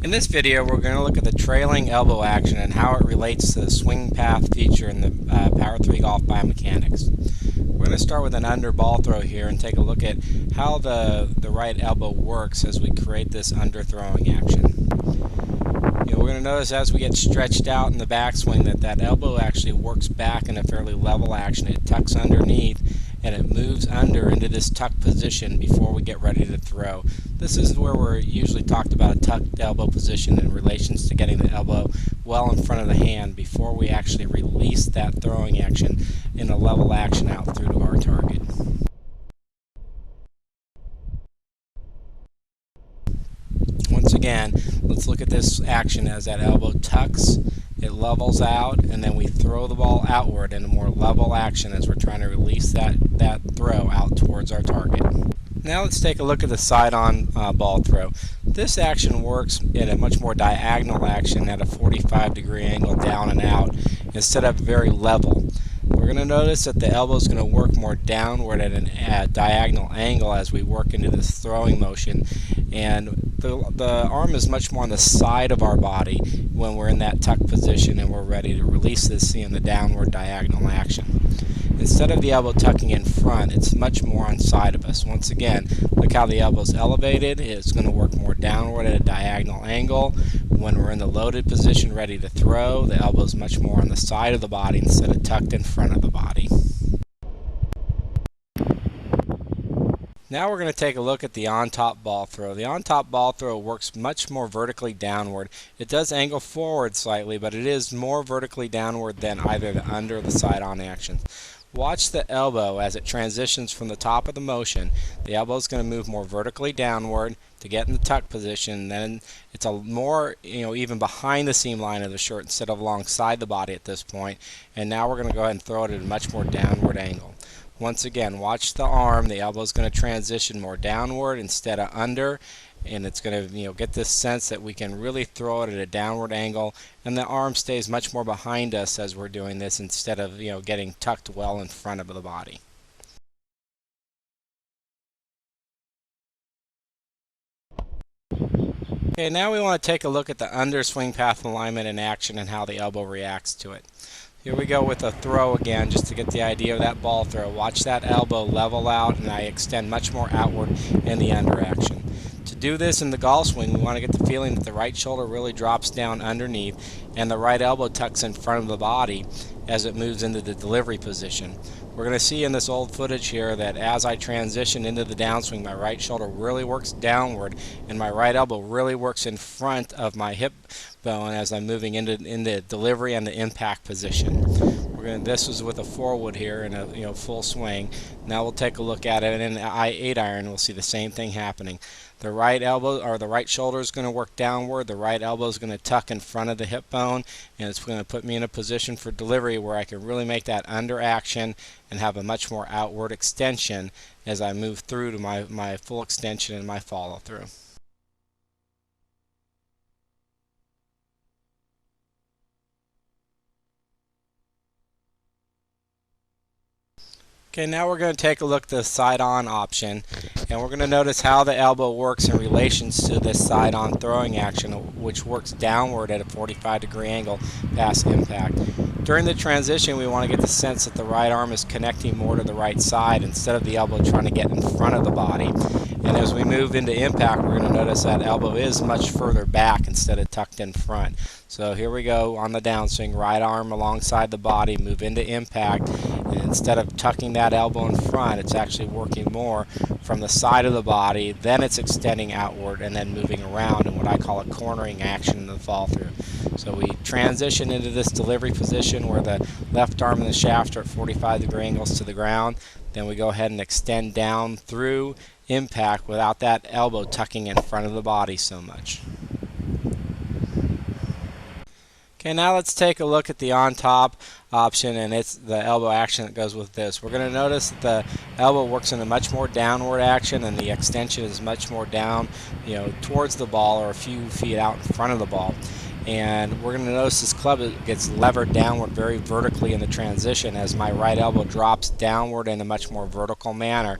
In this video, we're going to look at the trailing elbow action and how it relates to the swing path feature in the Power 3 Golf Biomechanics. We're going to start with an under ball throw here and take a look at how the right elbow works as we create this under throwing action. We're going to notice as we get stretched out in the backswing that elbow actually works back in a fairly level action. It tucks underneath and it moves under into this tuck position before we get ready to throw. This is where we're usually talked about a tucked elbow position in relations to getting the elbow well in front of the hand before we actually release that throwing action in a level action out through to our target. Once again, let's look at this action as that elbow tucks, it levels out, and then we throw the ball outward in a more level action as we're trying to release that throw out towards our target. Now let's take a look at the side-on ball throw. This action works in a much more diagonal action at a 45-degree angle down and out instead of very level. We're going to notice that the elbow is going to work more downward at a diagonal angle as we work into this throwing motion, and the arm is much more on the side of our body when we're in that tuck position and we're ready to release this in the downward diagonal action. Instead of the elbow tucking in front, it's much more on side of us. Once again, look how the elbow is elevated. It's going to work more downward at a diagonal angle. When we're in the loaded position ready to throw, the elbow is much more on the side of the body instead of tucked in front of the body. Now we're going to take a look at the on-top ball throw. The on-top ball throw works much more vertically downward. It does angle forward slightly, but it is more vertically downward than either the under or the side-on actions. Watch the elbow as it transitions from the top of the motion. The elbow is going to move more vertically downward to get in the tuck position. Then it's a more, even behind the seam line of the shirt instead of alongside the body at this point. And now we're going to go ahead and throw it at a much more downward angle. Once again, watch the arm. The elbow is going to transition more downward instead of under, and it's going to get this sense that we can really throw it at a downward angle, and the arm stays much more behind us as we're doing this instead of getting tucked well in front of the body. Okay, now we want to take a look at the under swing path alignment in action and how the elbow reacts to it. Here we go with a throw again, just to get the idea of that ball throw. Watch that elbow level out, and I extend much more outward in the under action. To do this in the golf swing, we want to get the feeling that the right shoulder really drops down underneath and the right elbow tucks in front of the body as it moves into the delivery position. We're going to see in this old footage here that as I transition into the downswing, my right shoulder really works downward and my right elbow really works in front of my hip bone as I'm moving into the delivery and the impact position. This was with a forward here in a full swing. Now we'll take a look at it in an I-8 iron. We'll see the same thing happening. The right elbow or the right shoulder is going to work downward. The right elbow is going to tuck in front of the hip bone, and it's going to put me in a position for delivery where I can really make that under action and have a much more outward extension as I move through to my full extension and my follow through. Okay, now we're going to take a look at the side-on option, and we're going to notice how the elbow works in relations to this side-on throwing action, which works downward at a 45-degree angle past impact. During the transition, we want to get the sense that the right arm is connecting more to the right side instead of the elbow trying to get in front of the body. And as we move into impact, we're going to notice that elbow is much further back instead of tucked in front. So here we go on the downswing, right arm alongside the body, move into impact, and instead of tucking that elbow in front, it's actually working more from the side of the body, then it's extending outward and then moving around in what I call a cornering action in the fall through. So we transition into this delivery position where the left arm and the shaft are at 45-degree angles to the ground. Then we go ahead and extend down through impact without that elbow tucking in front of the body so much. Okay, now let's take a look at the on-top option, and it's the elbow action that goes with this. We're going to notice that the elbow works in a much more downward action, and the extension is much more down, towards the ball or a few feet out in front of the ball. And we're going to notice this club gets levered downward very vertically in the transition as my right elbow drops downward in a much more vertical manner.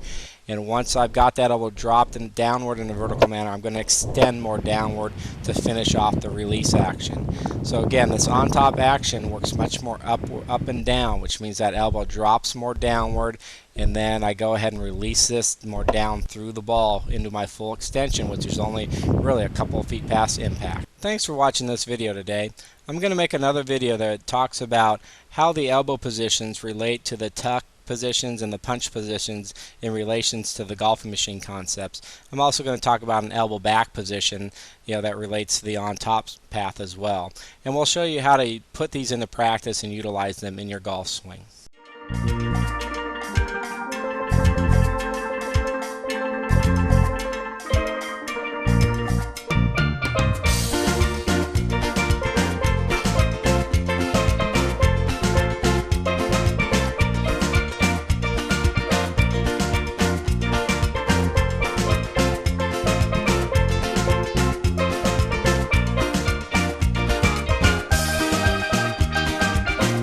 And once I've got that elbow dropped and downward in a vertical manner, I'm going to extend more downward to finish off the release action. So again, this on top action works much more up and down, which means that elbow drops more downward, and then I go ahead and release this more down through the ball into my full extension, which is only really a couple of feet past impact. Thanks for watching this video today. I'm going to make another video that talks about how the elbow positions relate to the tuck positions and the punch positions in relations to the golfing machine concepts. I'm also going to talk about an elbow back position, that relates to the on top path as well. And we'll show you how to put these into practice and utilize them in your golf swing.